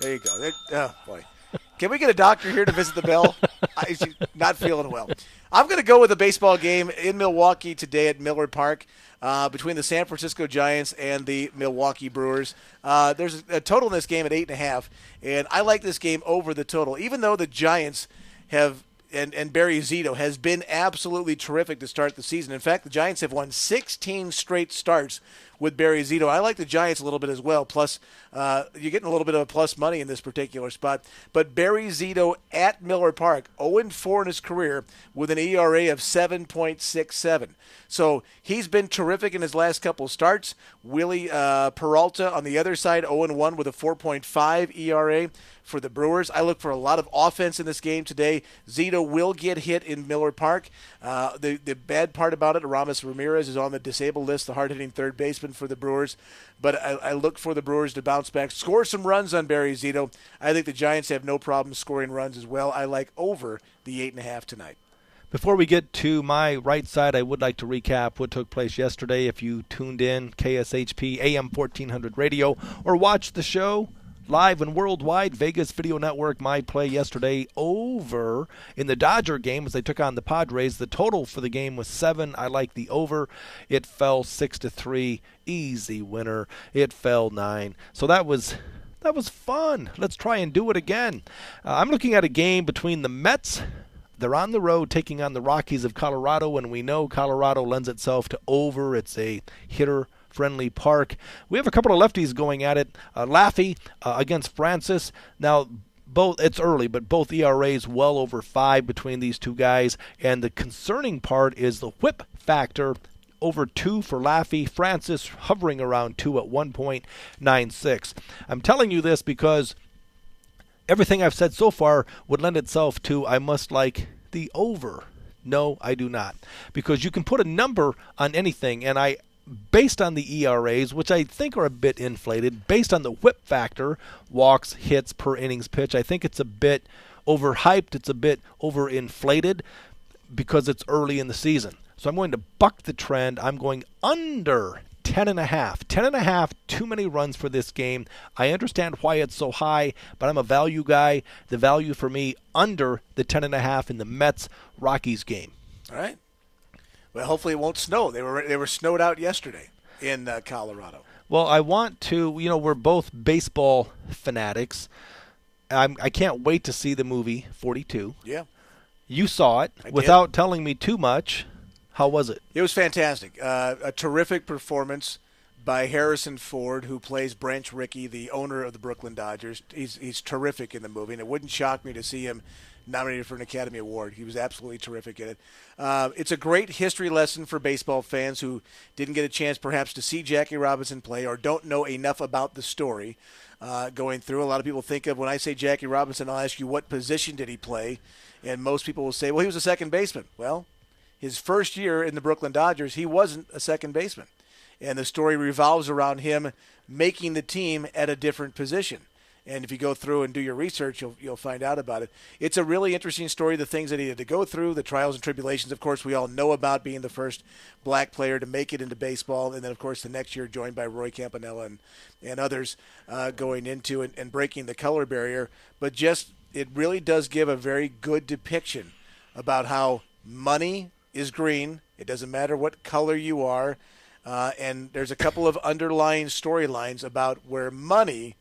There you go. Oh, boy. Can we get a doctor here to visit the Bell? I'm not feeling well. I'm going to go with a baseball game in Milwaukee today at Miller Park between the San Francisco Giants and the Milwaukee Brewers. There's a total in this game at 8.5, and I like this game over the total, even though the Giants have and Barry Zito has been absolutely terrific to start the season. In fact, the Giants have won 16 straight starts with Barry Zito. I like the Giants a little bit as well. Plus, you're getting a little bit of a plus money in this particular spot. But Barry Zito at Miller Park, 0-4 in his career with an ERA of 7.67. So he's been terrific in his last couple starts. Willie Peralta on the other side, 0-1 with a 4.5 ERA for the Brewers. I look for a lot of offense in this game today. Zito will get hit in Miller Park. The bad part about it, Aramis Ramirez is on the disabled list, the hard-hitting third baseman for the Brewers. But I look for the Brewers to bounce back, score some runs on Barry Zito. I think the Giants have no problem scoring runs as well. I like over the 8.5 tonight. Before we get to my right side, I would like to recap what took place yesterday. If you tuned in, KSHP AM 1400 radio, or watched the show live and worldwide, Vegas Video Network, my play yesterday over in the Dodger game as they took on the Padres. The total for the game was 7. I like the over. It fell 6-3. Easy winner. It fell 9. So that was fun. Let's try and do it again. I'm looking at a game between the Mets. They're on the road taking on the Rockies of Colorado, and we know Colorado lends itself to over. It's a hitter-friendly park. We have a couple of lefties going at it. Laffey against Francis. Now, it's early, but both ERAs well over 5 between these two guys. And the concerning part is the whip factor. Over 2 for Laffey. Francis hovering around 2 at 1.96. I'm telling you this because everything I've said so far would lend itself to I must like the over. No, I do not. Because you can put a number on anything, and based on the ERAs, which I think are a bit inflated, based on the whip factor, walks, hits per innings pitch, I think it's a bit overhyped, it's a bit overinflated because it's early in the season. So I'm going to buck the trend. I'm going under 10.5. 10.5, too many runs for this game. I understand why it's so high, but I'm a value guy. The value for me under the 10.5 in the Mets-Rockies game. All right. Well, hopefully it won't snow. They were snowed out yesterday in Colorado. Well, I want to, we're both baseball fanatics. I can't wait to see the movie 42. Yeah. You saw it without telling me too much. How was it? It was fantastic. A terrific performance by Harrison Ford, who plays Branch Rickey, the owner of the Brooklyn Dodgers. He's terrific in the movie, and it wouldn't shock me to see him nominated for an Academy Award. He was absolutely terrific in it. It's a great history lesson for baseball fans who didn't get a chance perhaps to see Jackie Robinson play or don't know enough about the story going through. A lot of people think of, when I say Jackie Robinson, I'll ask you, what position did he play? And most people will say, well, he was a second baseman. Well, his first year in the Brooklyn Dodgers, he wasn't a second baseman. And the story revolves around him making the team at a different position. And if you go through and do your research, you'll find out about it. It's a really interesting story, the things that he had to go through, the trials and tribulations, of course, we all know about, being the first black player to make it into baseball. And then, of course, the next year joined by Roy Campanella and others going into and breaking the color barrier. But just, it really does give a very good depiction about how money is green. It doesn't matter what color you are. And there's a couple of underlying storylines about where money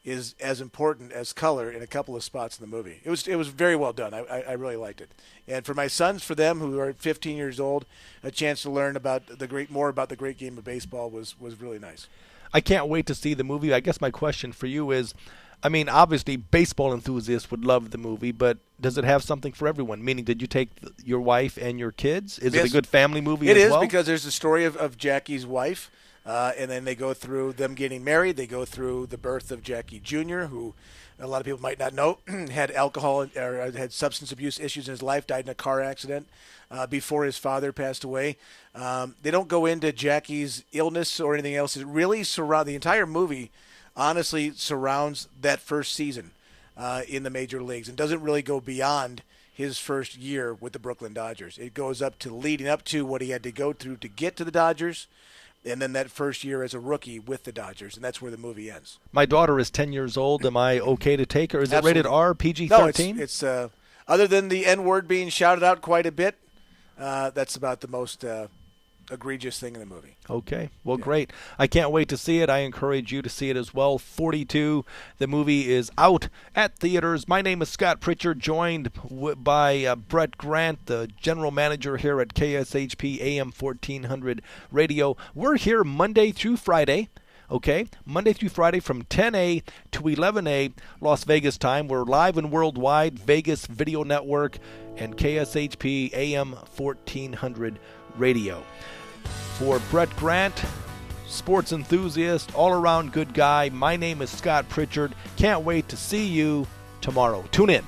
is as important as color in a couple of spots in the movie. It was very well done. I really liked it. And for my sons, for them who are 15 years old, a chance to learn about more about the great game of baseball was really nice. I can't wait to see the movie. I guess my question for you is, obviously baseball enthusiasts would love the movie, but does it have something for everyone? Meaning, did you take your wife and your kids? Is it a good family movie as well? It is, because there's the story of Jackie's wife, and then they go through them getting married. They go through the birth of Jackie Jr., who a lot of people might not know had alcohol or had substance abuse issues in his life, died in a car accident before his father passed away. They don't go into Jackie's illness or anything else. It really surrounds the entire movie. Honestly, surrounds that first season in the major leagues and doesn't really go beyond his first year with the Brooklyn Dodgers. It goes up to leading up to what he had to go through to get to the Dodgers, and then that first year as a rookie with the Dodgers, and that's where the movie ends. My daughter is 10 years old. Am I okay to take her? Is Absolutely. it rated R, PG-13? No, it's other than the N-word being shouted out quite a bit, that's about the most egregious thing in the movie. Okay. Well, Great. I can't wait to see it. I encourage you to see it as well. 42. The movie is out at theaters. My name is Scott Pritchard, joined by Brett Grant, the general manager here at KSHP AM 1400 Radio. We're here Monday through Friday. Okay, Monday through Friday from 10 to 11 Las Vegas time. We're live and worldwide, Vegas Video Network and KSHP AM 1400 Radio. For Brett Grant, sports enthusiast, all-around good guy, my name is Scott Pritchard. Can't wait to see you tomorrow. Tune in.